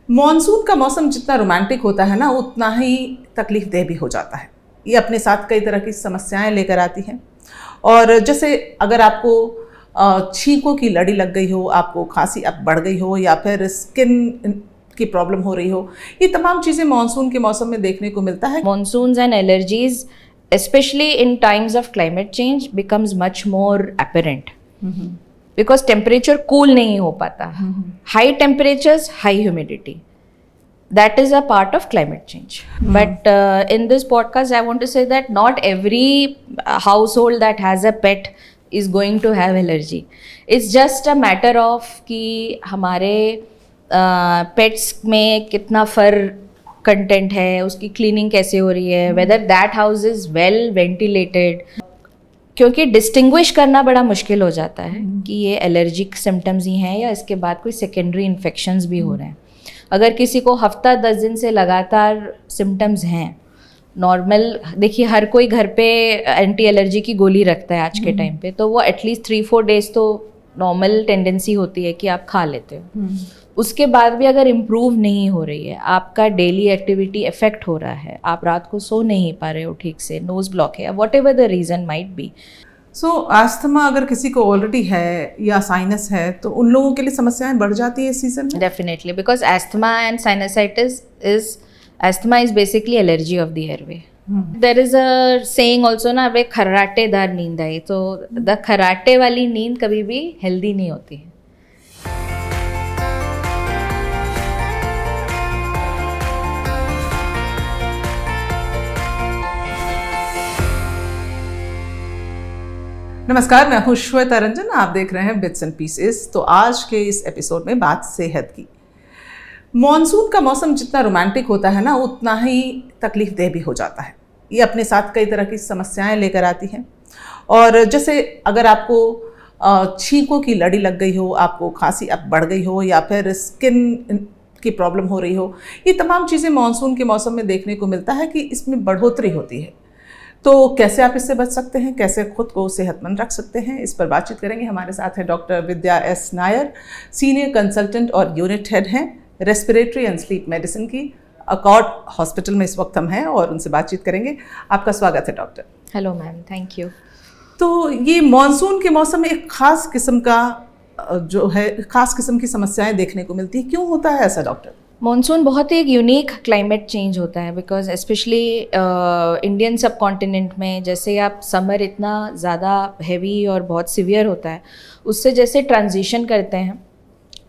Monsoon का मौसम जितना रोमांटिक होता है ना, उतना ही तकलीफ देह भी हो जाता है। ये अपने साथ कई तरह की समस्याएं लेकर आती हैं। और जैसे अगर आपको छींकों की लड़ी लग गई हो, आपको खांसी अब बढ़ गई हो, या फिर स्किन की प्रॉब्लम हो रही हो, ये तमाम चीज़ें मॉनसून के मौसम में देखने को मिलता है। Monsoons and allergies, especially in times of climate change, becomes much more apparent. Because temperature cool नहीं हो पाता. High temperatures, high humidity. That is a part of climate change. But in this podcast, I want to say that not every household that has a pet is going to have allergy. It's just a matter of कि हमारे pets में कितना फर content है, उसकी cleaning कैसे हो रही है, whether that house is well ventilated, क्योंकि डिस्टिंग्विश करना बड़ा मुश्किल हो जाता है कि ये एलर्जिक सिम्टम्स ही हैं या इसके बाद कोई सेकेंडरी इन्फेक्शंस भी हो रहे हैं। अगर किसी को हफ्ता 10 दिन से लगातार सिम्टम्स हैं, नॉर्मल, देखिए हर कोई घर पे एंटी एलर्जी की गोली रखता है आज के टाइम पे, तो वो एटलीस्ट 3-4 डेज तो नॉर्मल टेंडेंसी होती है कि आप खा लेते हो। उसके बाद भी अगर इम्प्रूव नहीं हो रही है, आपका डेली एक्टिविटी इफेक्ट हो रहा है, आप रात को सो नहीं पा रहे हो ठीक से, नोज ब्लॉक है, what ever the reason might be. So asthma अगर किसी को ऑलरेडी है या साइनस है, तो उन लोगों के लिए समस्याएं बढ़ जाती है इस सीजन में। Definitely, because asthma and sinusitis asthma is basically allergy of the airway. There is a saying also ना, वे खर्राटेदार नींद आई, तो द खर्राटे वाली नींद कभी भी हेल्दी नहीं होती है। नमस्कार, मैं हूं श्वेता रंजन, आप देख रहे हैं बिट्स एंड पीसेस। तो आज के इस एपिसोड में बात सेहत की। मॉनसून का मौसम जितना रोमांटिक होता है ना, उतना ही तकलीफ देह भी हो जाता है। ये अपने साथ कई तरह की समस्याएं लेकर आती हैं। और जैसे अगर आपको छींकों की लड़ी लग गई हो, आपको खांसी अब बढ़ गई हो, या फिर स्किन की प्रॉब्लम हो रही हो, ये तमाम चीज़ें मॉनसून के मौसम में देखने को मिलता है कि इसमें बढ़ोतरी होती है। तो कैसे आप इससे बच सकते हैं, कैसे खुद को सेहतमंद रख सकते हैं, इस पर बातचीत करेंगे। हमारे साथ है डॉक्टर विद्या एस नायर, सीनियर कंसल्टेंट और यूनिट हेड हैं रेस्पिरेटरी एंड स्लीप मेडिसिन की अकॉर्ड हॉस्पिटल में। इस वक्त हम हैं और उनसे बातचीत करेंगे। आपका स्वागत है doctor. Hello ma'am, thank you. तो ये मॉनसून के मौसम में एक खास किस्म का खास किस्म की समस्याएं देखने को मिलती है। क्यों होता है ऐसा डॉक्टर? मॉनसून बहुत ही एक यूनिक क्लाइमेट चेंज होता है, बिकॉज स्पेशली इंडियन सब कॉन्टिनेंट में जैसे आप समर इतना ज़्यादा हैवी और बहुत सीवियर होता है, उससे जैसे ट्रांजिशन करते हैं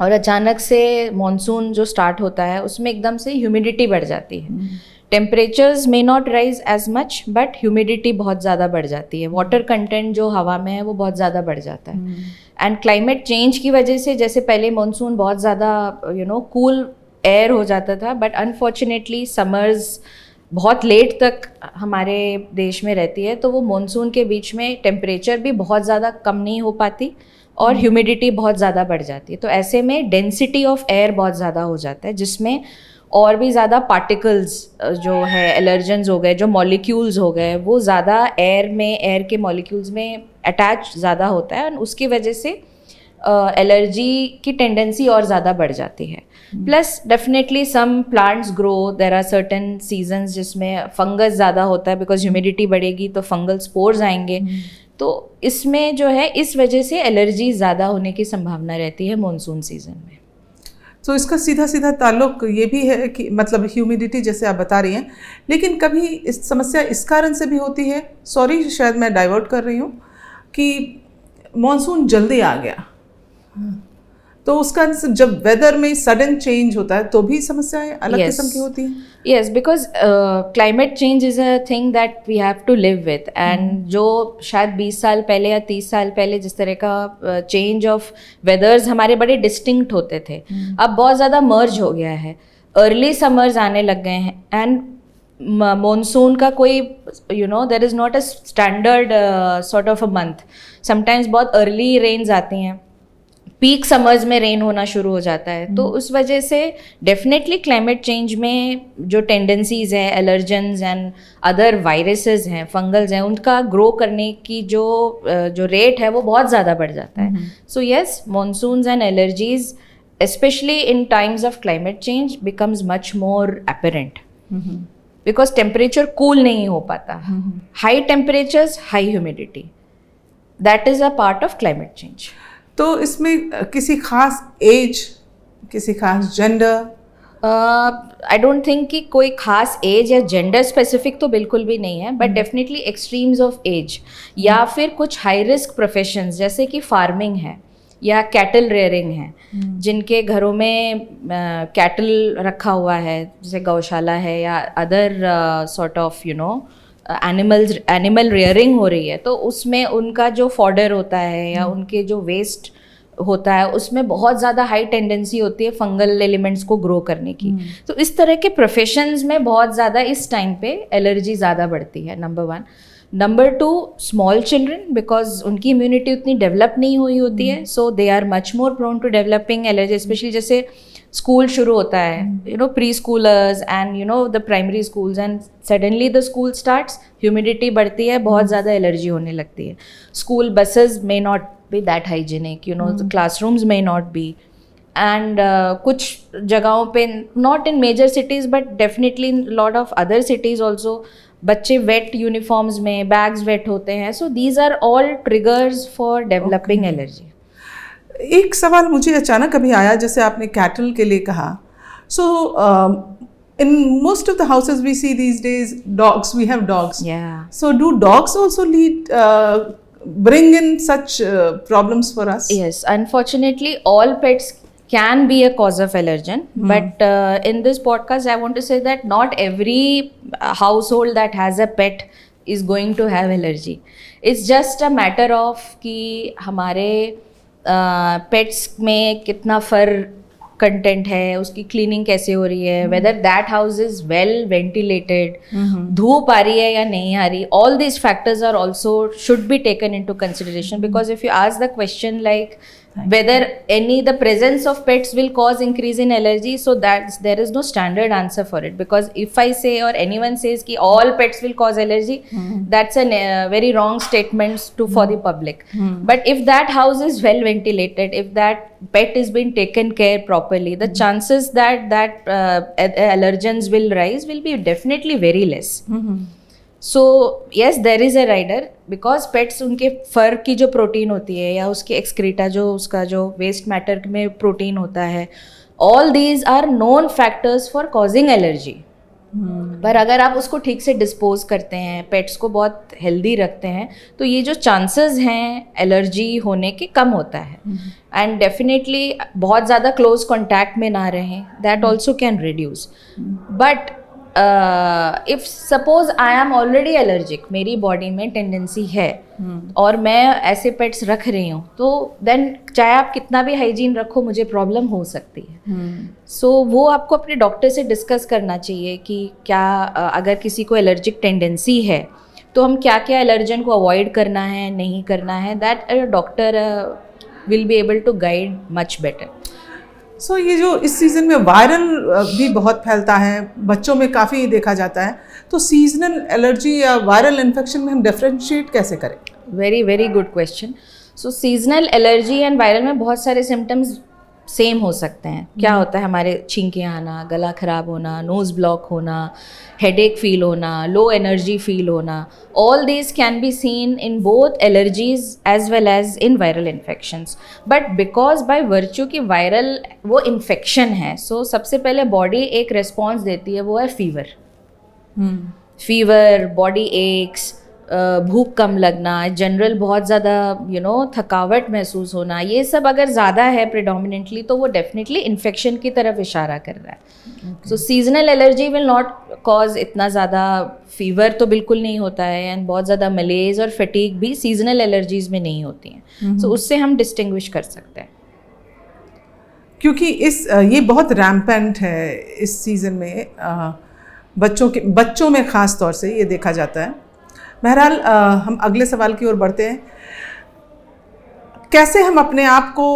और अचानक से मॉनसून जो स्टार्ट होता है उसमें एकदम से ह्यूमिडिटी बढ़ जाती है। Temperatures may not rise as much, but humidity बहुत ज़्यादा बढ़ जाती है। वाटर कंटेंट जो हवा में है वो बहुत ज़्यादा बढ़ जाता है। एंड क्लाइमेट चेंज की वजह से, जैसे पहले मॉनसून बहुत ज़्यादा कूल एयर हो जाता था, बट अनफॉर्चुनेटली समर्स बहुत लेट तक हमारे देश में रहती है, तो वो मॉनसून के बीच में टेम्परेचर भी बहुत ज़्यादा कम नहीं हो पाती और ह्यूमिडिटी बहुत ज़्यादा बढ़ जाती है। तो ऐसे में डेंसिटी ऑफ एयर बहुत ज़्यादा हो जाता है, जिसमें और भी ज़्यादा पार्टिकल्स जो है, एलर्जेंस हो गए, जो मॉलिक्यूल्स हो गए, वो ज़्यादा एयर के मॉलिक्यूल्स में अटैच ज़्यादा होता है, और उसकी वजह से एलर्जी की टेंडेंसी और ज़्यादा बढ़ जाती है। Plus definitely some plants grow, there are certain seasons जिसमें फंगस ज़्यादा होता है, बिकॉज ह्यूमिडिटी बढ़ेगी तो फंगल स्पोर्स आएंगे। तो इसमें जो है, इस वजह से एलर्जी ज़्यादा होने की संभावना रहती है मॉनसून सीजन में। तो इसका सीधा सीधा ताल्लुक ये भी है कि मतलब ह्यूमिडिटी जैसे आप बता रही हैं, लेकिन कभी इस समस्या इस कारण से भी होती है, सॉरी शायद मैं डाइवर्ट कर रही हूँ, कि मॉनसून जल्दी आ गया, तो उसका जब वेदर में सडन चेंज होता है तो भी समस्याएं अलग किस्म की होती हैं। Yes, because climate change is a thing that we have to live with. And जो शायद 20 साल पहले या 30 साल पहले जिस तरह का चेंज ऑफ वेदर्स हमारे बड़े डिस्टिंक्ट होते थे, अब बहुत ज़्यादा मर्ज हो गया है। अर्ली समर्स आने लग गए हैं, एंड मॉनसून का कोई there is not a standard sort of a month. Sometimes बहुत अर्ली रेन्स आती हैं, पीक समर्स में रेन होना शुरू हो जाता है। तो उस वजह से डेफिनेटली क्लाइमेट चेंज में जो टेंडेंसीज हैं, एलर्जेंस एंड अदर वायरसेस हैं, फंगल्स हैं, उनका ग्रो करने की जो रेट है वो बहुत ज़्यादा बढ़ जाता है। So yes, monsoons and allergies especially in times of climate change becomes much more apparent because temperature cool नहीं हो पाता. High temperatures, high humidity. That is a part of climate change. तो इसमें किसी खास एज, किसी खास जेंडर? आई डोंट थिंक कि कोई खास एज या जेंडर स्पेसिफिक तो बिल्कुल भी नहीं है, but definitely extremes of age या फिर कुछ हाई रिस्क प्रोफेशंस जैसे कि फार्मिंग है या कैटल रेयरिंग है, जिनके घरों में कैटल रखा हुआ है जैसे गौशाला है या other sort of animal rearing हो रही है, तो उसमें उनका जो फॉडर होता है या उनके जो वेस्ट होता है उसमें बहुत ज़्यादा हाई टेंडेंसी होती है फंगल एलिमेंट्स को ग्रो करने की. तो इस तरह के प्रोफेशंस में बहुत ज़्यादा इस टाइम पे एलर्जी ज़्यादा बढ़ती है, number 1. Number 2, small children, because उनकी इम्यूनिटी उतनी डेवलप नहीं हुई होती है, so they are much more prone to developing allergy. Especially जैसे स्कूल शुरू होता है, preschoolers and the primary schools, and suddenly the school starts, humidity बढ़ती है, बहुत ज़्यादा एलर्जी होने लगती है. School buses may not be that hygienic, the classrooms may not be, and कुछ जगहों पे, not in major cities but definitely in lot of other cities also, बच्चे wet uniforms में, bags wet होते हैं, so these are all triggers for developing allergy. एक सवाल मुझे अचानक अभी आया, जैसे आपने कैटल के लिए कहा, so in most of the houses we see these days dogs, we have dogs. Yeah. So do dogs also bring in such problems for us? Yes, unfortunately all pets can be a cause of allergen, but in this podcast I want to say that not every household that has a pet is going to have allergy. It's just a matter of कि हमारे pets में कितना फर content है, उसकी cleaning कैसे हो रही है, whether that house is well ventilated, धूप आ रही है या नहीं आ रही, all these factors are also should be taken into consideration. Because if you ask the question like whether the presence of pets will cause increase in allergy, so that there is no standard answer for it, because if I say or anyone says ki all pets will cause allergy, that's a very wrong statement for the public. But if that house is well ventilated, if that pet is being taken care properly, the chances that allergens will rise will be definitely very less. So yes there is a rider, because pets, उनके fur की जो protein होती है या उसके excreta, जो उसका जो वेस्ट मैटर में प्रोटीन होता है, all these are known factors for causing allergy. पर अगर आप उसको ठीक से डिस्पोज करते हैं, पेट्स को बहुत हेल्दी रखते हैं, तो ये जो चांसेस हैं एलर्जी होने के कम होता है. एंड डेफिनेटली बहुत ज़्यादा क्लोज कॉन्टैक्ट में ना रहें, that also can reduce. But if suppose I am already allergic, मेरी बॉडी में टेंडेंसी है और मैं ऐसे पेट्स रख रही हूँ, तो देन चाहे आप कितना भी हाइजीन रखो, मुझे प्रॉब्लम हो सकती है. सो वो आपको अपने डॉक्टर से डिस्कस करना चाहिए कि क्या अगर किसी को एलर्जिक टेंडेंसी है तो हम क्या क्या एलर्जन को अवॉइड करना है, नहीं करना है. That doctor will be able to guide much better. So ये जो इस सीज़न में वायरल भी बहुत फैलता है, बच्चों में काफ़ी देखा जाता है, तो सीजनल एलर्जी या वायरल इन्फेक्शन में हम डिफरेंशिएट कैसे करें? Very very good question. So seasonal allergy and viral में बहुत सारे सिम्टम्स सेम हो सकते हैं. क्या होता है, हमारे छींकें आना, गला खराब होना, नोज़ ब्लॉक होना, हेडेक फील होना, लो एनर्जी फील होना, all these can be seen in both allergies as well as in viral infections. But because by virtue कि viral वो infection है, so सबसे पहले body एक response देती है, वो है fever. Fever, body aches, भूख कम लगना, जनरल बहुत ज़्यादा थकावट महसूस होना, ये सब अगर ज़्यादा है प्रिडोमिनेंटली, तो वो डेफिनेटली इन्फेक्शन की तरफ इशारा कर रहा है. So seasonal allergy will not cause इतना ज़्यादा, फीवर तो बिल्कुल नहीं होता है, एंड बहुत ज़्यादा मलेज और फटीग भी सीजनल एलर्जीज़ में नहीं होती हैं. सो उससे हम डिस्टिंग्विश कर सकते हैं. क्योंकि ये बहुत रैम्पेंट है इस सीज़न में, बच्चों में ख़ास तौर से ये देखा जाता है. बहरहाल हम अगले सवाल की ओर बढ़ते हैं. कैसे हम अपने आप को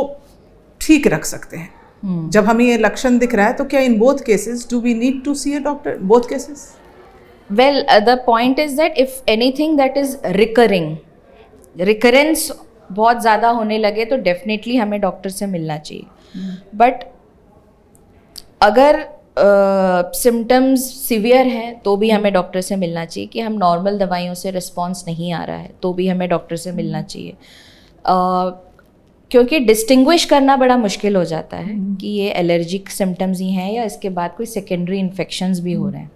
ठीक रख सकते हैं जब हमें ये लक्षण दिख रहा है? तो क्या in both cases do we need to see a doctor, both cases? Well, the point is that if anything that is recurrence बहुत ज़्यादा होने लगे, तो डेफिनेटली हमें डॉक्टर से मिलना चाहिए. बट अगर सिम्टम्स सिवियर हैं तो भी हमें डॉक्टर से मिलना चाहिए, कि हम नॉर्मल दवाइयों से रिस्पॉन्स नहीं आ रहा है तो भी हमें डॉक्टर से मिलना चाहिए, क्योंकि डिस्टिंग्विश करना बड़ा मुश्किल हो जाता है कि ये एलर्जिक सिम्टम्स ही हैं या इसके बाद कोई सेकेंडरी इन्फेक्शंस भी हो रहे हैं।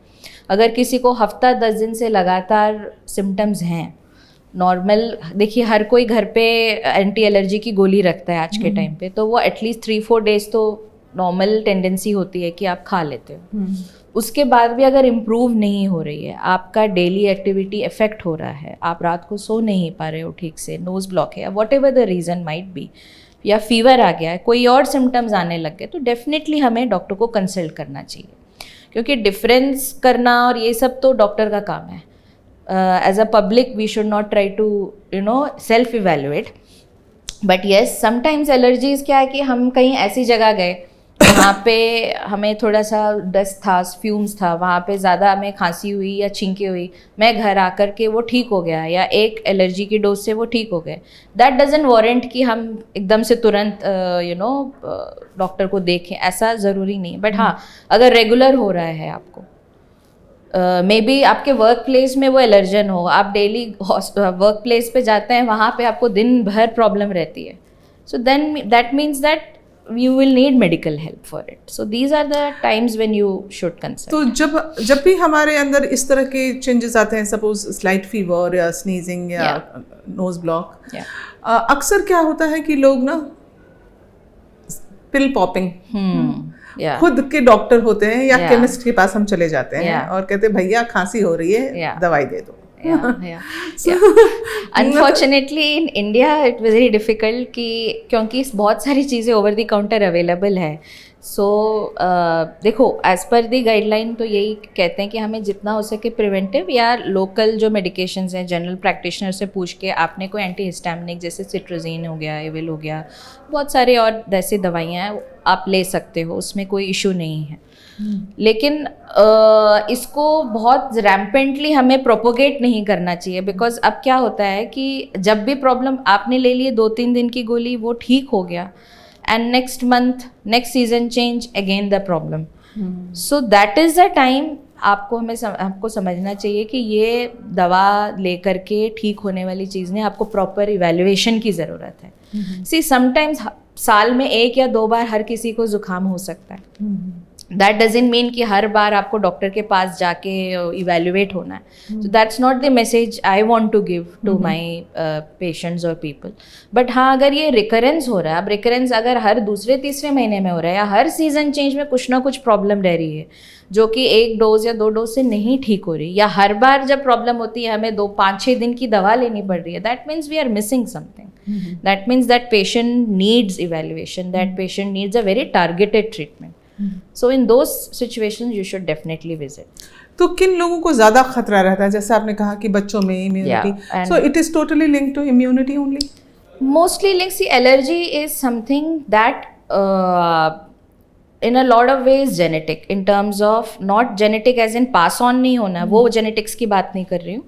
अगर किसी को हफ्ता 10 दिन से लगातार सिम्टम्स हैं, नॉर्मल, देखिए हर कोई घर पे एंटी एलर्जी की गोली रखता है आज के टाइम पे, तो वो एटलीस्ट 3-4 डेज तो नॉर्मल टेंडेंसी होती है कि आप खा लेते हो। उसके बाद भी अगर इम्प्रूव नहीं हो रही है, आपका डेली एक्टिविटी इफेक्ट हो रहा है, आप रात को सो नहीं पा रहे हो ठीक से, नोज़ ब्लॉक है, what ever the reason might be, या फीवर आ गया है, कोई और सिम्टम्स आने लग गए, तो डेफिनेटली हमें डॉक्टर को कंसल्ट करना चाहिए, क्योंकि डिफरेंस करना और ये सब तो डॉक्टर का काम है। As a public we should not try to self evaluate, but yes sometimes allergies क्या है कि हम कहीं ऐसी जगह गए वहाँ पे हमें थोड़ा सा डस्ट था, फ्यूम्स था, वहाँ पे ज़्यादा हमें खांसी हुई या छींके हुई, मैं घर आकर के वो ठीक हो गया, या एक एलर्जी की डोज से वो ठीक हो गए, दैट डजंट वारंट कि हम एकदम से तुरंत डॉक्टर को देखें, ऐसा ज़रूरी नहीं। बट हाँ, अगर रेगुलर हो रहा है आपको, मे बी आपके वर्क प्लेस में वो एलर्जन हो, आप डेली वर्क प्लेस पे जाते हैं, वहाँ पे आपको दिन भर प्रॉब्लम रहती है, so then that means that you will need medical help for it. So these are the times when you should consult. तो जब भी हमारे अंदर इस तरह के चेंजेस आते हैं, सपोज स्लाइट फीवर या स्नीजिंग या नोज ब्लॉक, अक्सर क्या होता है कि लोग ना पिल पॉपिंग, खुद के डॉक्टर होते हैं या केमिस्ट के पास हम चले जाते हैं और कहते हैं भैया खांसी हो रही है, दवाई दे दो। Unfortunately in India it was very difficult, कि क्योंकि बहुत सारी चीज़ें ओवर द काउंटर अवेलेबल है। सो देखो, एज पर दी गाइडलाइन तो यही कहते हैं कि हमें जितना हो सके प्रिवेंटिव या लोकल जो मेडिकेशंस हैं, जनरल प्रैक्टिशनर से पूछ के आपने कोई एंटी हिस्टामिनिक जैसे सिट्रोजिन हो गया, एविल हो गया, बहुत सारे और ऐसी दवाइयाँ हैं आप ले सकते हो, उसमें कोई इशू नहीं है। लेकिन इसको बहुत रैम्पेंटली हमें प्रोपोगेट नहीं करना चाहिए, बिकॉज अब क्या होता है कि जब भी प्रॉब्लम आपने ले लिए 2-3 दिन की गोली, वो ठीक हो गया, and next month next season change again the problem. So that is the time आपको समझना चाहिए कि ये दवा लेकर के ठीक होने वाली चीज़ नहीं, आपको प्रॉपर इवैल्यूएशन की ज़रूरत है। सी समटाइम्स साल में 1 या 2 बार हर किसी को जुकाम हो सकता है, दैट डजंट मीन कि हर बार आपको डॉक्टर के पास जाके इवैल्यूएट होना है। So that's not the message I want to give to my patients और पीपल। बट हाँ, अगर ये रिकरेंस हो रहा है, अब रिकरेंस अगर हर दूसरे-तीसरे महीने में हो रहा है, या हर सीजन चेंज में कुछ ना कुछ प्रॉब्लम रह रही है जो कि 1 डोज या 2 डोज से नहीं ठीक हो रही, या हर बार जब प्रॉब्लम होती है हमें 5-6 दिन की दवा लेनी पड़ रही है, that means we are missing something. That means that patient needs evaluation, that patient needs a very targeted treatment. So in those situations you should definitely visit. तो किन लोगों को ज़्यादा खतरा रहता है? जैसे आपने कहा कि बच्चों में immunity, so it is totally linked to immunity only? Mostly linked. See, allergy is something that in a lot of ways genetic, in terms of not genetic as in pass on नहीं होना, वो genetics की बात नहीं कर रही हूँ.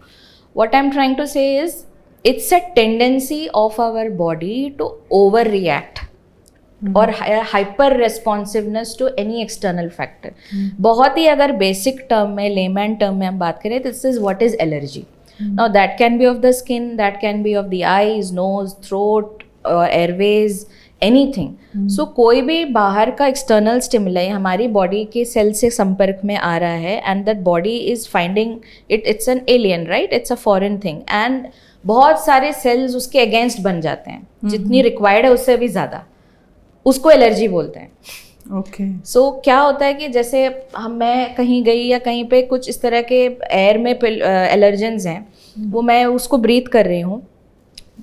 What I'm trying to say is it's a tendency of our body to overreact और hyper responsiveness to any external factor. बहुत ही अगर बेसिक टर्म में, लेमैन टर्म में हम बात करें, this is what is allergy. Now that can be of the skin, that can be of the eyes, nose, throat, airways, anything. So कोई भी बाहर का एक्सटर्नल स्टिमुलाई हमारी बॉडी के सेल से संपर्क में आ रहा है, and that body is finding its an alien, right, it's a foreign thing, and बहुत सारे सेल्स उसके अगेंस्ट बन जाते हैं, जितनी रिक्वायर्ड है उससे भी ज़्यादा, उसको एलर्जी बोलते हैं। ओके। सो क्या होता है कि जैसे मैं कहीं गई या कहीं पे कुछ इस तरह के एयर में एलर्जेंस हैं, वो मैं उसको ब्रीथ कर रही हूँ,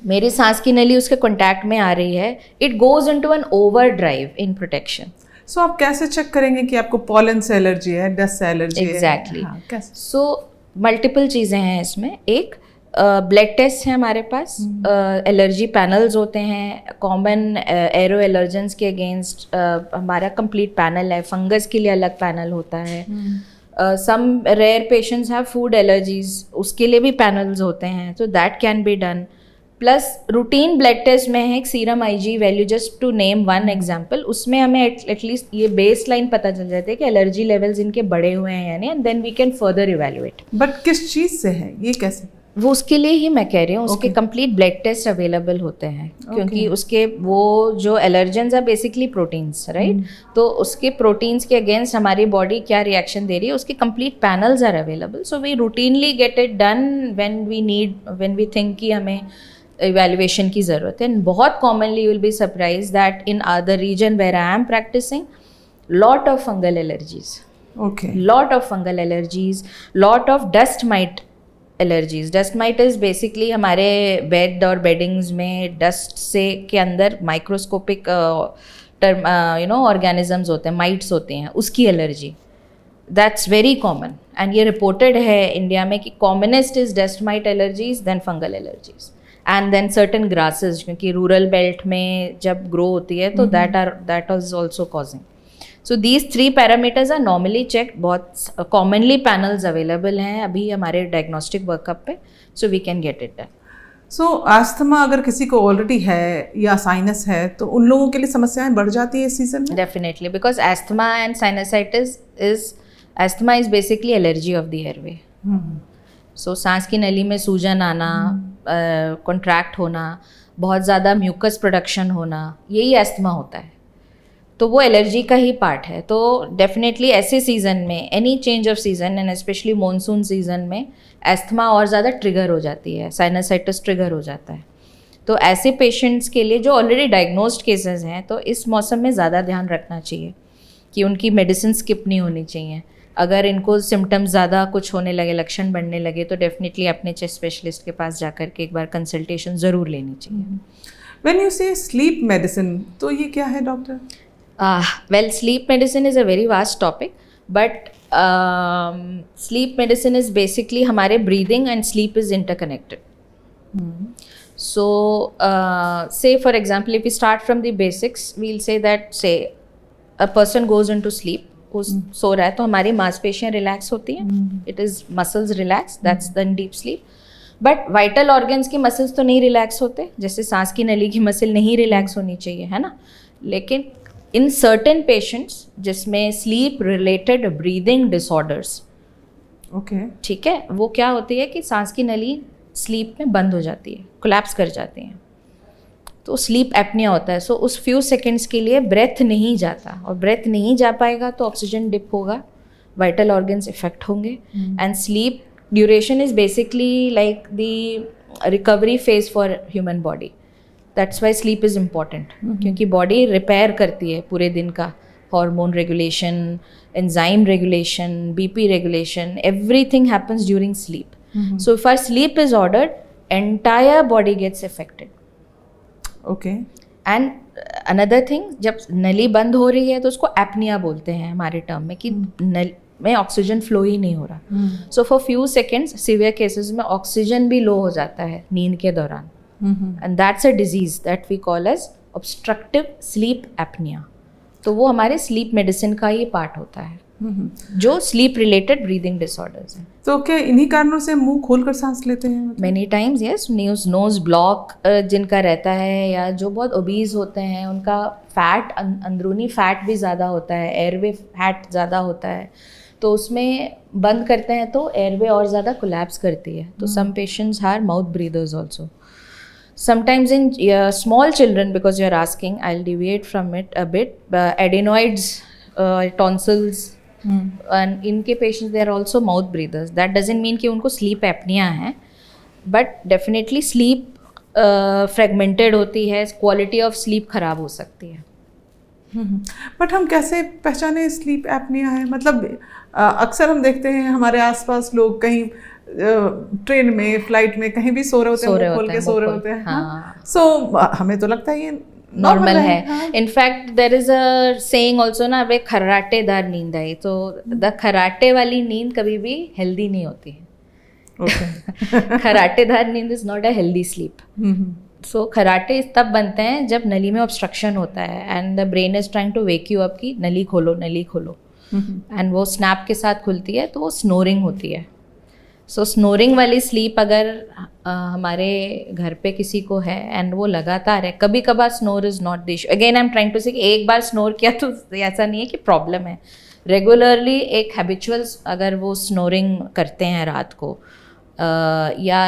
मेरी सांस की नली उसके कांटेक्ट में आ रही है, it goes into an overdrive in protection. So आप कैसे चेक करेंगे कि आपको पॉलन से एलर्जी है, डस्ट से एलर्जी है? एग्जैक्टली। सो मल्टीपल चीज़ें हैं इसमें। एक ब्लड टेस्ट है हमारे पास, एलर्जी पैनल्स होते हैं कॉमन एरो एलर्जेंस के अगेंस्ट, हमारा कंप्लीट पैनल है, फंगस के लिए अलग पैनल होता है, some rare patients have food allergies, उसके लिए भी पैनल्स होते हैं, तो that can be done. Plus routine blood test में है एक serum Ig value, just to name one example, उसमें हमें एटलीस्ट ये बेस लाइन पता चल जाता है कि एलर्जी लेवल्स इनके बढ़े हुए हैं यानी, and then we can further evaluate. But किस चीज़ से है ये, कैसे? वो उसके लिए ही मैं कह रही हूँ, उसके कंप्लीट ब्लड टेस्ट अवेलेबल होते हैं क्योंकि उसके वो जो allergens are basically proteins, right? तो उसके प्रोटीन्स के अगेंस्ट हमारी बॉडी क्या रिएक्शन दे रही है, उसके complete panels are available. So we routinely get it done when we think कि हमें इवेल्युएशन की ज़रूरत है। एंड बहुत commonly you will be surprise that in the region where I am practising, lot of fungal allergies, lot of fungal allergies, lot of dust mite allergies. Dust mite is basically हमारे bed और beddings में dust से के अंदर microscopic organisms होते हैं, mites होते हैं, उसकी allergy, that's very common. And ये रिपोर्टेड है इंडिया में कि commonest is dust mite allergies, then fungal allergies, and then certain grasses, क्योंकि रूरल बेल्ट में जब ग्रो होती है तो that is also causing. So these 3 parameters are normally checked, बहुत कॉमनली पैनल्स अवेलेबल हैं अभी हमारे डायग्नोस्टिक वर्कअप पे, so we can get it done. So asthma अगर किसी को ऑलरेडी है या साइनस है तो उन लोगों के लिए समस्याएं बढ़ जाती है इस सीजन में? Definitely, because asthma and sinusitis asthma is basically allergy of the airway. So सांस की नली में सूजन आना, कॉन्ट्रैक्ट होना, बहुत ज़्यादा म्यूकस प्रोडक्शन होना, यही एस्थमा होता है। तो वो एलर्जी का ही पार्ट है। तो डेफिनेटली ऐसे सीज़न में, any change of season and specially monsoon season में एस्थमा और ज़्यादा ट्रिगर हो जाती है, साइनसाइटिस ट्रिगर हो जाता है। तो ऐसे पेशेंट्स के लिए जो ऑलरेडी डायग्नोस्ड केसेस हैं, तो इस मौसम में ज़्यादा ध्यान रखना चाहिए कि उनकी मेडिसिन स्किप नहीं होनी चाहिए। अगर इनको सिम्टम्स ज़्यादा कुछ होने लगे, लक्षण बढ़ने लगे, तो डेफिनेटली अपने चेस्ट स्पेशलिस्ट के पास जाकर के एक बार कंसल्टेशन ज़रूर लेनी चाहिए। व्हेन यू से स्लीप मेडिसिन, तो ये क्या है doctor? Well, sleep medicine is a very vast topic, but sleep medicine is basically हमारे breathing and sleep is interconnected. So, say for example, if we start from the basics, we'll say that, say a person goes into sleep, वो सो रहा है तो हमारी मांसपेशियाँ relax होती हैं, it is muscles relax, that's the deep sleep. But vital organs की muscles तो नहीं रिलैक्स होते, जैसे सांस की नली की मसल नहीं रिलैक्स होनी चाहिए, है ना? लेकिन इन सर्टेन पेशेंट्स जिसमें स्लीप रिलेटेड ब्रीदिंग डिसऑर्डर्स, ठीक है, वो क्या होती है कि सांस की नली स्लीप में बंद हो जाती है, कोलैप्स कर जाती हैं, तो स्लीप एपनिया होता है। सो उस फ्यू सेकेंड्स के लिए ब्रेथ नहीं जाता, और ब्रेथ नहीं जा पाएगा तो ऑक्सीजन डिप होगा, वाइटल ऑर्गन्स इफेक्ट होंगे, and sleep duration is basically like the recovery phase for human body. That's why sleep is important, क्योंकि बॉडी रिपेयर करती है पूरे दिन का, hormone regulation, enzyme regulation, BP regulation, everything happens during sleep. So if our sleep is ordered, entire body gets affected. Okay, and another thing, जब नली बंद हो रही है तो उसको एपनिया बोलते हैं हमारे टर्म में, कि नल में ऑक्सीजन फ्लो ही नहीं हो रहा। So for few seconds severe cases में ऑक्सीजन भी लो हो जाता है नींद के दौरान, and that's a disease that we call as obstructive sleep apnea. तो वो हमारे स्लीप मेडिसिन का ही पार्ट होता है, जो स्लीप रिलेटेड ब्रीदिंग डिसऑर्डर्स हैं। तो क्या इन्हीं कारणों से मुंह खोलकर सांस लेते हैं? Many times yes, nose block जिनका रहता है, या जो बहुत ओबीज होते हैं, उनका फैट, अंदरूनी फैट भी ज़्यादा होता है, एयरवे फैट ज़्यादा होता है, तो उसमें बंद करते हैं तो एयरवे और ज़्यादा कोलैप्स करती है। तो some patients are mouth breathers also. Sometimes in small children, because you're asking, I'll deviate from it a bit, adenoids, tonsils, and इनके patients they are also mouth breathers. That doesn't mean कि उनको sleep apnea है, but definitely sleep fragmented होती है, quality of sleep खराब हो सकती है। बट हम कैसे पहचाने स्लीप एपनिया है? मतलब अक्सर हम देखते हैं हमारे आसपास लोग कहीं ट्रेन में, फ्लाइट में, कहीं भी सो रहे होते हैं, खोल के सो रहे होते हैं। सो हमें तो लगता है ये नॉर्मल है। In fact there is a saying also ना, वे खर्राटेदार नींद आई, तो द खर्राटे वाली नींद कभी भी हेल्दी नहीं होती है। खर्राटेदार नींद is not a healthy sleep. So खर्राटे तब बनते हैं जब नली में ऑब्स्ट्रक्शन होता है, and the brain is trying to wake you up कि नली खोलो, नली खोलो, एंड वो स्नैप के साथ खुलती है, तो वो स्नोरिंग होती है। सो स्नोरिंग वाली स्लीप अगर हमारे घर पे किसी को है एंड वो लगातार है, कभी कभार snore is not the issue, again I am trying to say कि एक बार स्नोर किया तो ऐसा नहीं है कि प्रॉब्लम है। रेगुलरली एक हैबिचुअल्स अगर वो स्नोरिंग करते हैं रात को या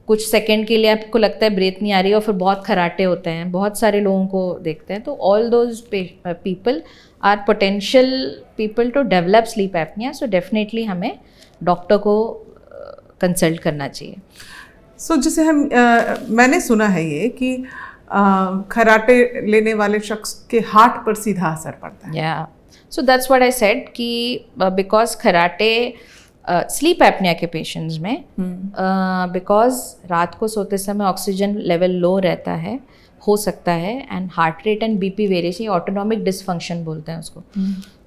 कुछ सेकंड के लिए आपको लगता है ब्रेथ नहीं आ रही है और फिर बहुत खराटे होते हैं, बहुत सारे लोगों को देखते हैं, तो all those people are potential people to develop sleep apnoea. So definitely हमें डॉक्टर को कंसल्ट करना चाहिए। सो जैसे हम मैंने सुना है ये कि खराटे लेने वाले शख्स के हार्ट पर सीधा असर पड़ता है। या so that's what I said कि बिकॉज खराटे स्लीप एपनिया के पेशेंट्स में बिकॉज रात को सोते समय ऑक्सीजन लेवल लो रहता है, हो सकता है, and heart rate and BP variation, autonomic dysfunction बोलते हैं उसको,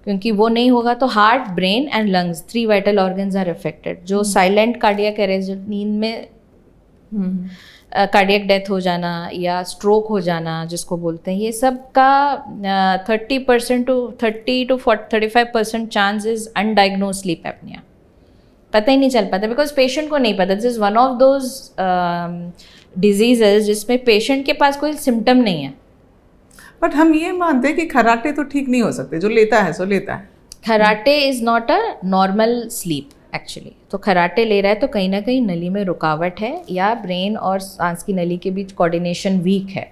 क्योंकि वो नहीं होगा तो heart, brain and lungs, 3 vital organs are affected. जो साइलेंट कार्डियक अरेस्ट, नींद में कार्डियक डेथ हो जाना या स्ट्रोक हो जाना जिसको बोलते हैं, ये सब का 30% to 35% chance is undiagnosed sleep apnoea. पता ही नहीं चल पाता बिकॉज पेशेंट को नहीं पता। This is one of those diseases जिसमें पेशेंट के पास कोई सिम्टम नहीं है। बट हम ये मानते हैं कि खराटे तो ठीक नहीं हो सकते, जो लेता है सो लेता है। खराटे is not a normal sleep actually. तो खराटे ले रहा है तो कहीं ना कहीं नली में रुकावट है या ब्रेन और सांस की नली के बीच कोऑर्डिनेशन वीक है।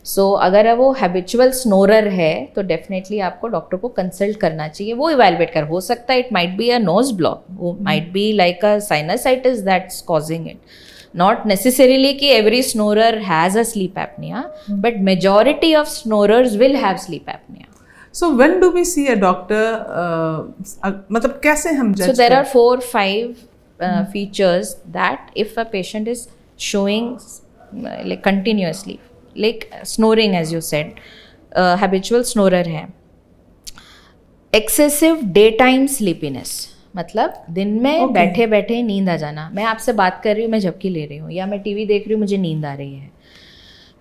सो अगर वो हैबिचुअल स्नोरर है तो डेफिनेटली आपको डॉक्टर को कंसल्ट करना चाहिए। वो इवैल्यूएट कर, हो सकता है it might be a nose block, वो might be like a sinusitis that's causing it, not necessarily कि every snorer has a sleep apnea, but majority of snorers will have sleep apnea. So when do we see a doctor? मतलब कैसे हम judge? So there are 4-5 features that if a patient is showing like continuously, like snoring as you said, habitual snorer है, excessive daytime sleepiness, मतलब दिन में बैठे बैठे नींद आ जाना। मैं आपसे बात कर रही हूँ, मैं झपकी ले रही हूँ, या मैं टीवी देख रही हूँ, मुझे नींद आ रही है,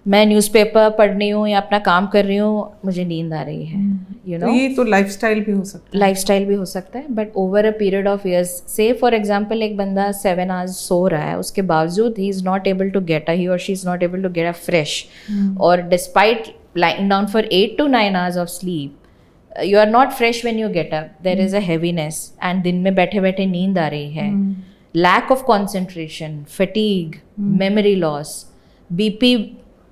मैं न्यूज़पेपर पढ़ रही हूँ या अपना काम कर रही हूँ, मुझे नींद आ रही है, यू नो। ये तो लाइफस्टाइल भी हो सकता है। लाइफस्टाइल भी हो सकता है, but over a period of years, say for example एक बंदा 7 आवर्स सो रहा है, उसके बावजूद he is not able to get he और she is not able to get a fresh, और despite lying down for 8 to 9 hours of sleep, you are not fresh when you get up, there is a heaviness, and दिन में बैठे बैठे नींद आ रही है, lack of concentration, fatigue, memory loss, BP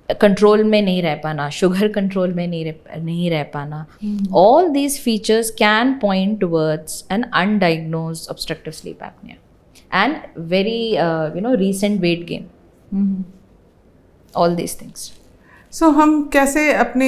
control में नहीं रह पाना, शुगर कंट्रोल में नहीं रह पाना, all these features can point towards an undiagnosed obstructive sleep apnea and very recent weight gain, all these things. So हम कैसे अपने,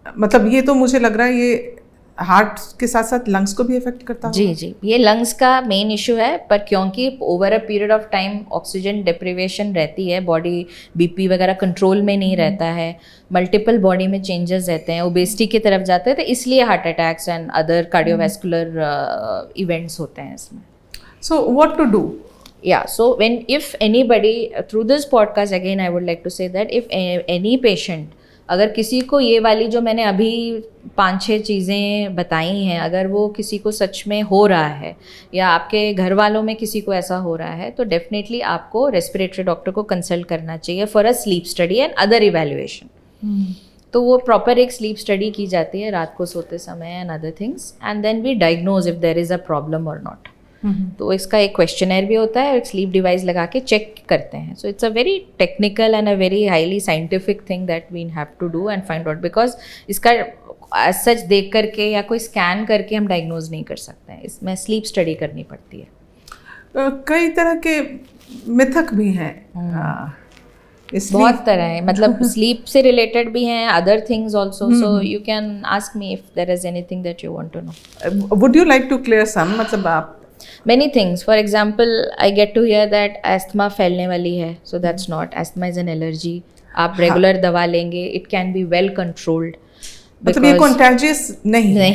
मतलब ये तो मुझे लग रहा है ये हार्ट के साथ साथ लंग्स को भी इफेक्ट करता है। जी जी, ये लंग्स का मेन इशू है, पर क्योंकि over a period of time oxygen deprivation रहती है, बॉडी बीपी वगैरह कंट्रोल में नहीं रहता है, मल्टीपल बॉडी में चेंजेस रहते हैं, ओबेसिटी की तरफ जाते हैं, तो इसलिए heart attacks and other cardiovascular events होते हैं इसमें। So what to do? Yeah, so if anybody, through this podcast again I would like to say that if any patient, अगर किसी को ये वाली जो मैंने अभी 5-6 चीज़ें बताई हैं, अगर वो किसी को सच में हो रहा है या आपके घर वालों में किसी को ऐसा हो रहा है, तो डेफिनेटली आपको रेस्पिरेटरी डॉक्टर को कंसल्ट करना चाहिए for a slip study and other evaluation. तो वो प्रॉपर एक स्लीप स्टडी की जाती है रात को सोते समय and other things, and then we diagnose if there is a problem और नॉट। तो इसका एक क्वेश्चनर भी होता है और एक स्लीप डिवाइस लगा के चेक करते हैं। So it's a very technical and a very highly scientific thing that we have to do and find out, because इसका एज सच देख करके या कोई स्कैन करके हम डायग्नोज नहीं कर सकते हैं, इसमें स्लीप स्टडी करनी पड़ती है। कई तरह के मिथक भी हैं, बहुत तरह है, मतलब स्लीप से रिलेटेड भी हैं, other things also, so you can ask me if there is anything that you want to know. Would you like to clear some, मतलब आप Many things. For example, I get to hear that asthma फैलने वाली है, so that's not. Asthma is an allergy. आप regular दवा लेंगे, it can be well controlled. मतलब ये contagious नहीं है।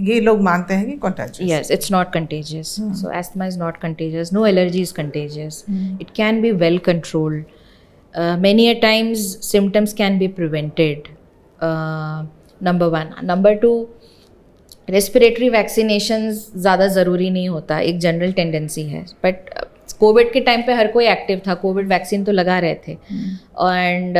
ये लोग मानते हैं कि contagious. Yes, it's not contagious. So asthma is not contagious. No allergy is contagious. It can be well controlled. Many a times symptoms can be prevented. Number 1. Number 2. Respiratory vaccinations ज़्यादा ज़रूरी नहीं होता, एक जनरल टेंडेंसी है, but Covid के time पे हर कोई active था, कोविड वैक्सीन तो लगा रहे थे एंड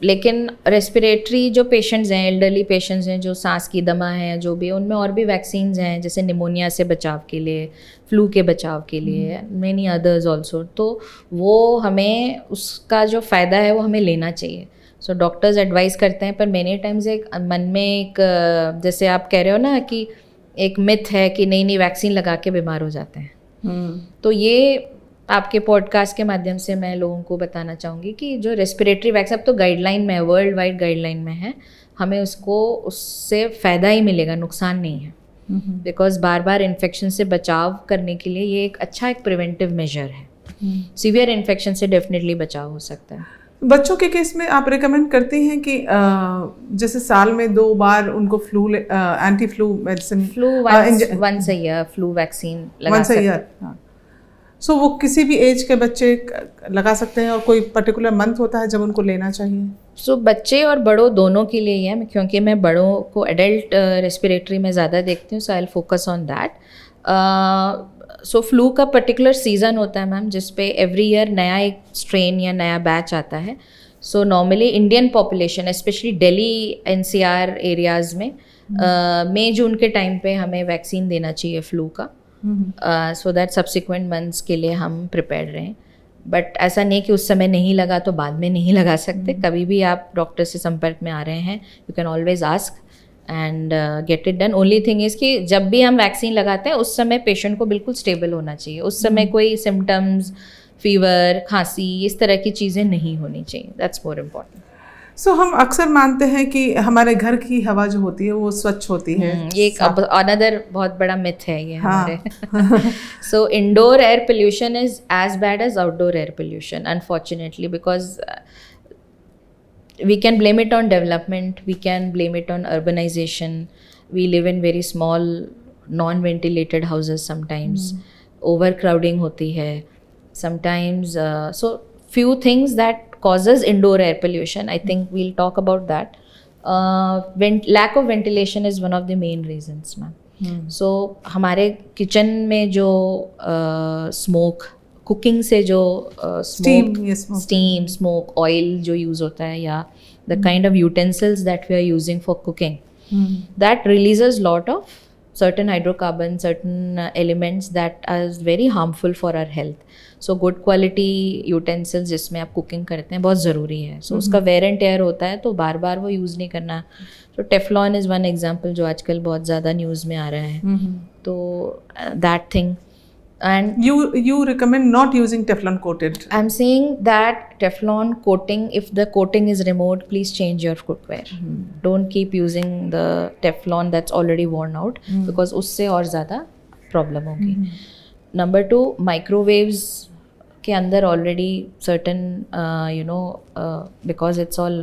लेकिन रेस्पिरेटरी जो पेशेंट्स हैं, एल्डरली पेशेंट्स हैं, जो सांस की दमा है, जो भी, उनमें और भी वैक्सीन्स हैं, जैसे निमोनिया से बचाव के लिए, फ्लू के बचाव के लिए, मेनी अदर्स ऑल्सो। तो वो हमें उसका जो फ़ायदा है वो हमें लेना चाहिए। सो डॉक्टर्स एडवाइस करते हैं, पर मेनी टाइम्स एक मन में एक जैसे आप कह रहे हो ना कि एक मिथ है कि नहीं वैक्सीन लगा के बीमार हो जाते हैं। तो ये आपके पॉडकास्ट के माध्यम से मैं लोगों को बताना चाहूँगी कि जो रेस्पिरेटरी वैक्सीन अब तो गाइडलाइन में है, वर्ल्ड वाइड गाइडलाइन में है, हमें उससे फ़ायदा ही मिलेगा, नुकसान नहीं है। बिकॉज बार बार इन्फेक्शन से बचाव करने के लिए ये एक प्रिवेंटिव मेजर है। सीवियर इन्फेक्शन से डेफिनेटली बचाव हो सकता है। बच्चों के केस में आप रिकमेंड करती हैं कि जैसे साल में 2 बार उनको anti flu medicine, flu once a year flu vaccine लगा सकते हैं। सो वो किसी भी एज के बच्चे लगा सकते हैं और कोई पर्टिकुलर मंथ होता है जब उनको लेना चाहिए? सो बच्चे और बड़ों दोनों के लिए ही है, क्योंकि मैं बड़ों को एडल्ट रेस्पिरेटरी में ज़्यादा देखती हूँ, so I will focus on that. So flu का पर्टिकुलर सीज़न होता है मैम, जिस पे एवरी ईयर नया एक स्ट्रेन या नया बैच आता है। So normally Indian population specially Delhi NCR areas में मई जून के टाइम पे हमें वैक्सीन देना चाहिए फ्लू का, सो दैट सब्सिक्वेंट मंथ्स के लिए हम प्रिपेयर्ड रहें। बट ऐसा नहीं कि उस समय नहीं लगा तो बाद में नहीं लगा सकते। कभी भी आप डॉक्टर से संपर्क में आ रहे हैं, you can always ask and gate it done. Only thing is कि जब भी हम वैक्सीन लगाते हैं उस समय पेशेंट को बिल्कुल स्टेबल होना चाहिए। उस समय कोई सिम्टम्स, फीवर, खांसी, इस तरह की चीज़ें नहीं होनी चाहिए। That's more important. सो हम अक्सर मानते हैं कि हमारे घर की हवा जो होती है वो स्वच्छ होती है। ये एक अनदर बहुत बड़ा मिथ है ये हमारे। So indoor air pollution is as bad as outdoor air pollution unfortunately, because we can blame it on development, we can blame it on urbanization, we live in very small non-ventilated houses sometimes, overcrowding hoti hai sometimes, so few things that causes indoor air pollution. I think we'll talk about that. Lack of ventilation is one of the main reasons, ma'am. So हमारे kitchen में जो smoke, cooking से जो steam, smoke, oil जो use होता है, या the kind of utensils that we are using for cooking, that releases lot of certain hydrocarbons, certain elements that are very harmful for our health. So good quality utensils जिसमें आप cooking करते हैं बहुत ज़रूरी है। So उसका where and tear होता है, तो बार बार वो यूज़ नहीं करना। So Teflon is one example जो आजकल बहुत ज़्यादा न्यूज़ में आ रहा है। तो that thing. And you recommend not using Teflon coated? I'm saying that Teflon coating, if the coating is removed, please change your cookware. Don't keep using the Teflon that's already worn out, because उससे और ज़्यादा problem होगी। Number 2, microwaves के अंदर already certain because it's all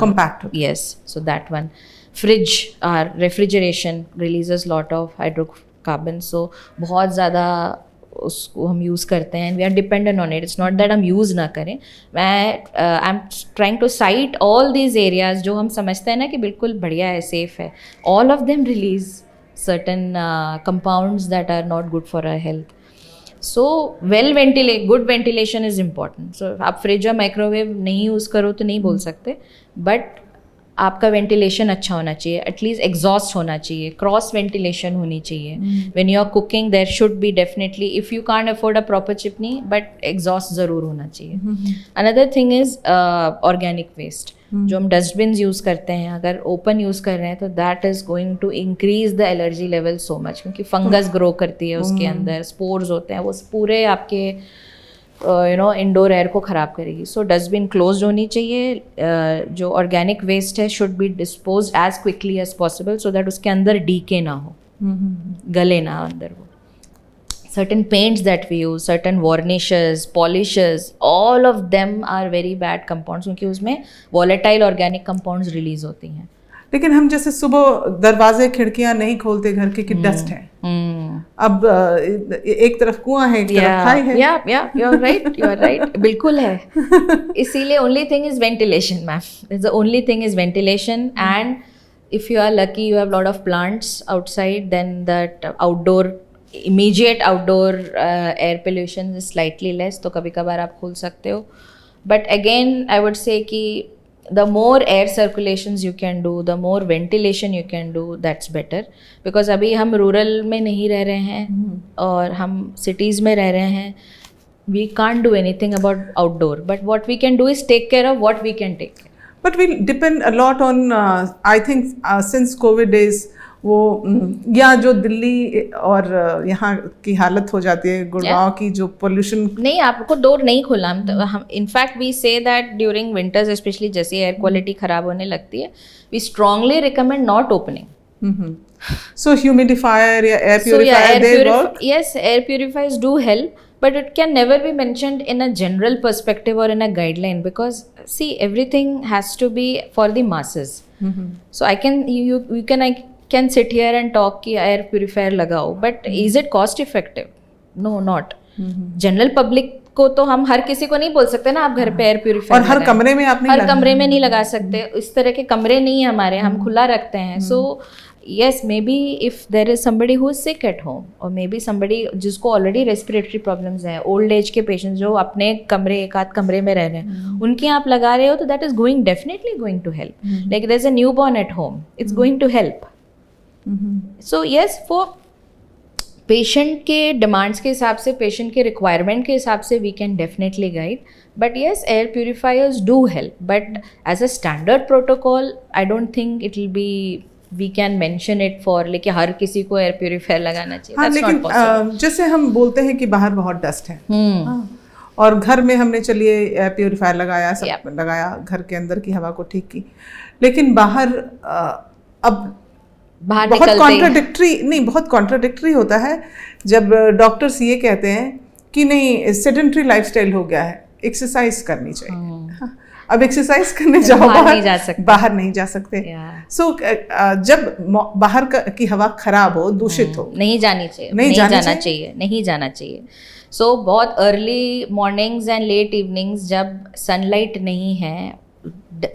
compact. Yes, so that one. Fridge or refrigeration releases lot of hydrocarbons, so बहुत ज़्यादा उसको हम यूज़ करते हैं, we are dependent on it. It's not that हम यूज़ ना करें। I am trying to cite all these areas जो हम समझते हैं ना कि बिल्कुल बढ़िया है, सेफ है, all of them release certain compounds that are not good for our health. So good ventilation is important. So आप फ्रिज और माइक्रोवेव नहीं यूज़ करो तो नहीं बोल सकते, बट आपका वेंटिलेशन अच्छा होना चाहिए, एटलीस्ट एग्जॉस्ट होना चाहिए, क्रॉस वेंटिलेशन होनी चाहिए। When you are cooking there should be definitely, if you can't afford a proper chimney, but exhaust ज़रूर होना चाहिए। Another thing is organic waste, जो हम डस्टबिन यूज़ करते हैं, अगर ओपन यूज़ कर रहे हैं तो that is going to increase the allergy level so much, क्योंकि फंगस ग्रो करती है उसके अंदर, स्पोर्स होते हैं, वो पूरे आपके इंडोर एयर को ख़राब करेगी। सो डस्टबिन क्लोज होनी चाहिए। जो ऑर्गेनिक वेस्ट है should be dispose as quickly as possible, so that उसके अंदर डीके ना हो, गले ना अंदर वो। certain paints that we use, certain varnishes, polishes, all of them are very bad compounds, क्योंकि उसमें volatile organic compounds release होती हैं। लेकिन हम जैसे सुबह दरवाजे खिड़कियां नहीं खोलते घर की कि डस्ट है, अब एक तरफ कुआं है, एक तरफ खाई है। you're right, बिल्कुल है। इसीलिए only thing is ventilation, ma'am. The only thing is ventilation, and if you are lucky you have lot of plants outside, then that outdoor immediate outdoor air pollution is slightly less, तो कभी कभार आप खोल सकते हो. But again I would say कि the more air circulations you can do, the more ventilation you can do, that's better. Because अभी हम रूरल में नहीं रह रहे हैं और हम cities में रह रहे हैं. We can't do anything about outdoor, but what we can do is take care of what we can take care. But we depend a lot on I think since COVID days वो या जो दिल्ली और यहाँ की हालत हो जाती है, गुड़गांव की जो पोल्यूशन. नहीं, आपको डोर नहीं खोलना. हम in fact we say that during winters specially जैसे एयर क्वालिटी खराब होने लगती है, we strongly recommend not opening. So humidifier या air purifier they work? Yes, air purifiers do help, but it can never be mentioned in a general perspective or in a guideline, because see, everything has to be for the masses. So I can sit here and talk कि air purifier लगाओ, but is it cost effective? No, not. General public को तो हम हर किसी को नहीं बोल सकते ना आप घर पे एयर प्यूरिफायर, और हर कमरे में आप नहीं हर कमरे में नहीं लगा सकते. इस तरह के कमरे नहीं है हमारे, हम खुला रखते हैं. सो yes, maybe if there is somebody who is sick at home, or maybe somebody जिसको already respiratory problems हैं, old age के patients जो अपने कमरे एक आध कमरे में रह रहे हैं, उनके आप लगा रहे हो तो that is definitely going to help. Like there's a newborn at home, it's going to help. So yes, for patient के डिमांड्स के हिसाब से, पेशेंट के रिक्वायरमेंट के हिसाब से we can definitely guide. But yes, air purifiers do help, but as a standard protocol I don't think it will be we can mention it for, लेकिन हर किसी को एयर प्यूरिफायर लगाना चाहिए. हाँ, लेकिन जैसे हम बोलते हैं कि बाहर बहुत डस्ट है, और घर में हमने चलिए एयर प्यूरिफायर लगाया, सब लगाया, घर के अंदर की हवा को ठीक की, लेकिन बाहर अब बहुत कॉन्ट्राडिक्टरी होता है जब डॉक्टर्स ये कहते हैं कि नहीं, सेडेंटरी लाइफस्टाइल हो गया है, एक्सरसाइज करनी चाहिए. अब एक्सरसाइज करने जाओ बाहर नहीं जा सकते. सो जब बाहर की हवा खराब हो, दूषित हो, नहीं जाना चाहिए. सो बहुत early mornings and let evenings जब सनलाइट नहीं है,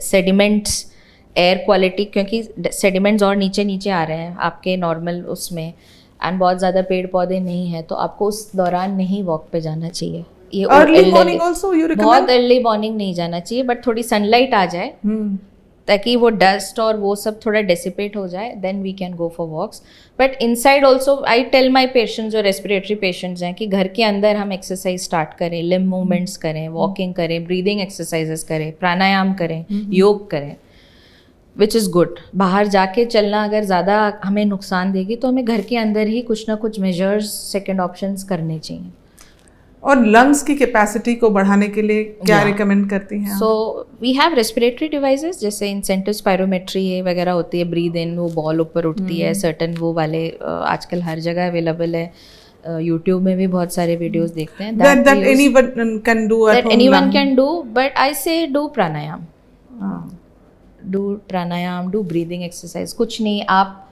सेडिमेंट्स, एयर क्वालिटी, क्योंकि सेडिमेंट्स और नीचे आ रहे हैं आपके नॉर्मल उसमें, एंड बहुत ज़्यादा पेड़ पौधे नहीं है, तो आपको उस दौरान नहीं वॉक पे जाना चाहिए. ये early morning also you recommend? बहुत अर्ली मॉर्निंग नहीं जाना चाहिए, बट थोड़ी सनलाइट आ जाए ताकि वो डस्ट और वो सब थोड़ा डेसिपेट हो जाए, then we can go for walks. But inside also I tell my patients जो रेस्पिरेटरी पेशेंट्स हैं कि घर के अंदर हम एक्सरसाइज स्टार्ट करें, लिम्ब मूवमेंट्स करें, वॉकिंग करें, ब्रीदिंग एक्सरसाइजेस करें, प्राणायाम करें, योग करें, विच इज़ गुड. बाहर जाके चलना अगर ज़्यादा हमें नुकसान देगी तो हमें घर के अंदर ही कुछ ना कुछ मेजर्स, सेकेंड ऑप्शंस करने चाहिए. और लंग्स की कैपेसिटी को बढ़ाने के लिए क्या रिकमेंड करती हैं? So we have respiratory devices, जैसे इंसेंटिव स्पायरोमेट्री वगैरह होती है, ब्रीद इन, वो बॉल ऊपर उठती है, सर्टन वो वाले आजकल हर जगह अवेलेबल है. यूट्यूब में भी बहुत सारे वीडियोस देखते हैं. that anyone can do at home. That anyone can do, but I say do pranayam. Do pranayama, do breathing exercise. कुछ नहीं, आप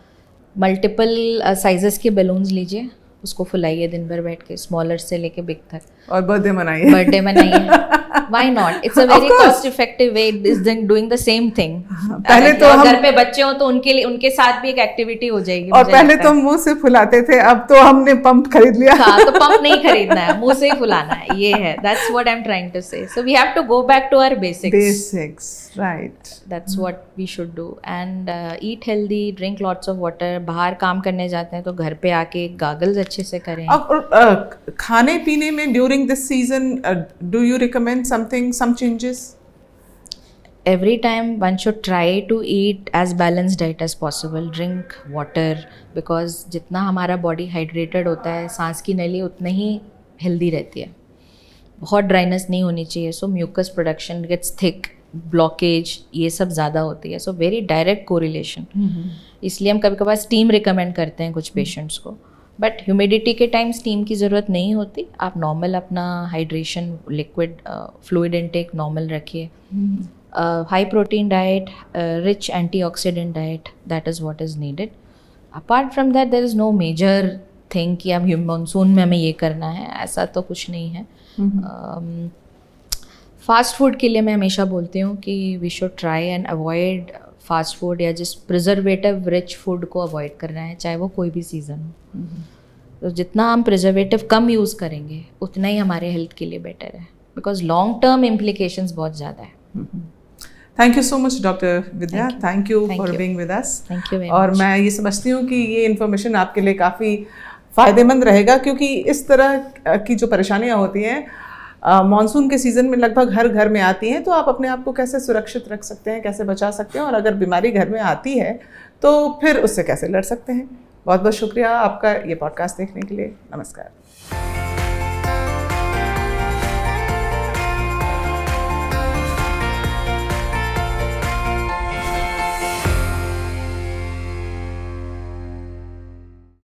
मल्टीपल साइजेस के बैलून्स लीजिए, उसको फुलाइए दिन भर बैठ के, स्मॉलर से लेके बिग तक, और birthday मनाइए. Why not? It's a very cost effective way is doing the same thing. पहले तो हम घर पे बच्चे हो तो उनके लिए, उनके साथ भी एक एक्टिविटी हो जाएगी. और पहले तो मुंह से फुलाते थे, अब तो हमने पंप खरीद लिया. हाँ, तो पंप नहीं खरीदना है, मुंह से ही फुलाना है, ये है. That's what I'm trying to say. So we have to go back to our basics. Right. That's what we should do. And eat healthy, drink lots of water. बाहर काम करने जाते हैं तो घर पे आके गागल्स अच्छे से करें. अब खाने पीने में during this season, do you recommend some changes? Every time one should try to eat as balanced diet as possible. Drink water, because जितना हमारा body hydrated होता है, सांस की नली उतनी ही healthy रहती है. बहुत ड्राइनेस नहीं होनी चाहिए, so mucus production gets thick, blockage ये सब ज़्यादा होती है. So very direct correlation. इसलिए हम कभी कभार स्टीम रिकमेंड करते हैं कुछ पेशेंट्स को, बट ह्यूमिडिटी के टाइम स्टीम की ज़रूरत नहीं होती. आप नॉर्मल अपना hydration, liquid fluid intake normal रखिए. High protein diet, rich antioxidant diet, that is what is needed. Apart from that there is no major thing कि अब मानसून में हमें ये करना है, ऐसा तो कुछ नहीं है. फास्ट फूड के लिए मैं हमेशा बोलती हूँ कि we should try and avoid fast food या जिस प्रिजर्वेटिव रिच फूड को अवॉइड करना है, चाहे वो कोई भी सीज़न हो. तो जितना हम प्रिजर्वेटिव कम यूज़ करेंगे उतना ही हमारे हेल्थ के लिए बेटर है, बिकॉज लॉन्ग टर्म इम्प्लीकेशंस बहुत ज़्यादा है। Thank you so much doctor Vidya, thank you Thank for you. Being with us. Thank you very और much. मैं ये समझती हूँ कि ये इन्फॉर्मेशन आपके लिए काफ़ी फ़ायदेमंद रहेगा, क्योंकि इस तरह की जो परेशानियाँ होती हैं मानसून के सीज़न में लगभग हर घर में आती हैं, तो आप अपने आप को कैसे सुरक्षित रख सकते हैं, कैसे बचा सकते हैं, और अगर बीमारी घर में आती है तो फिर उससे कैसे लड़ सकते हैं। बहुत बहुत शुक्रिया आपका ये पॉडकास्ट देखने के लिए। नमस्कार।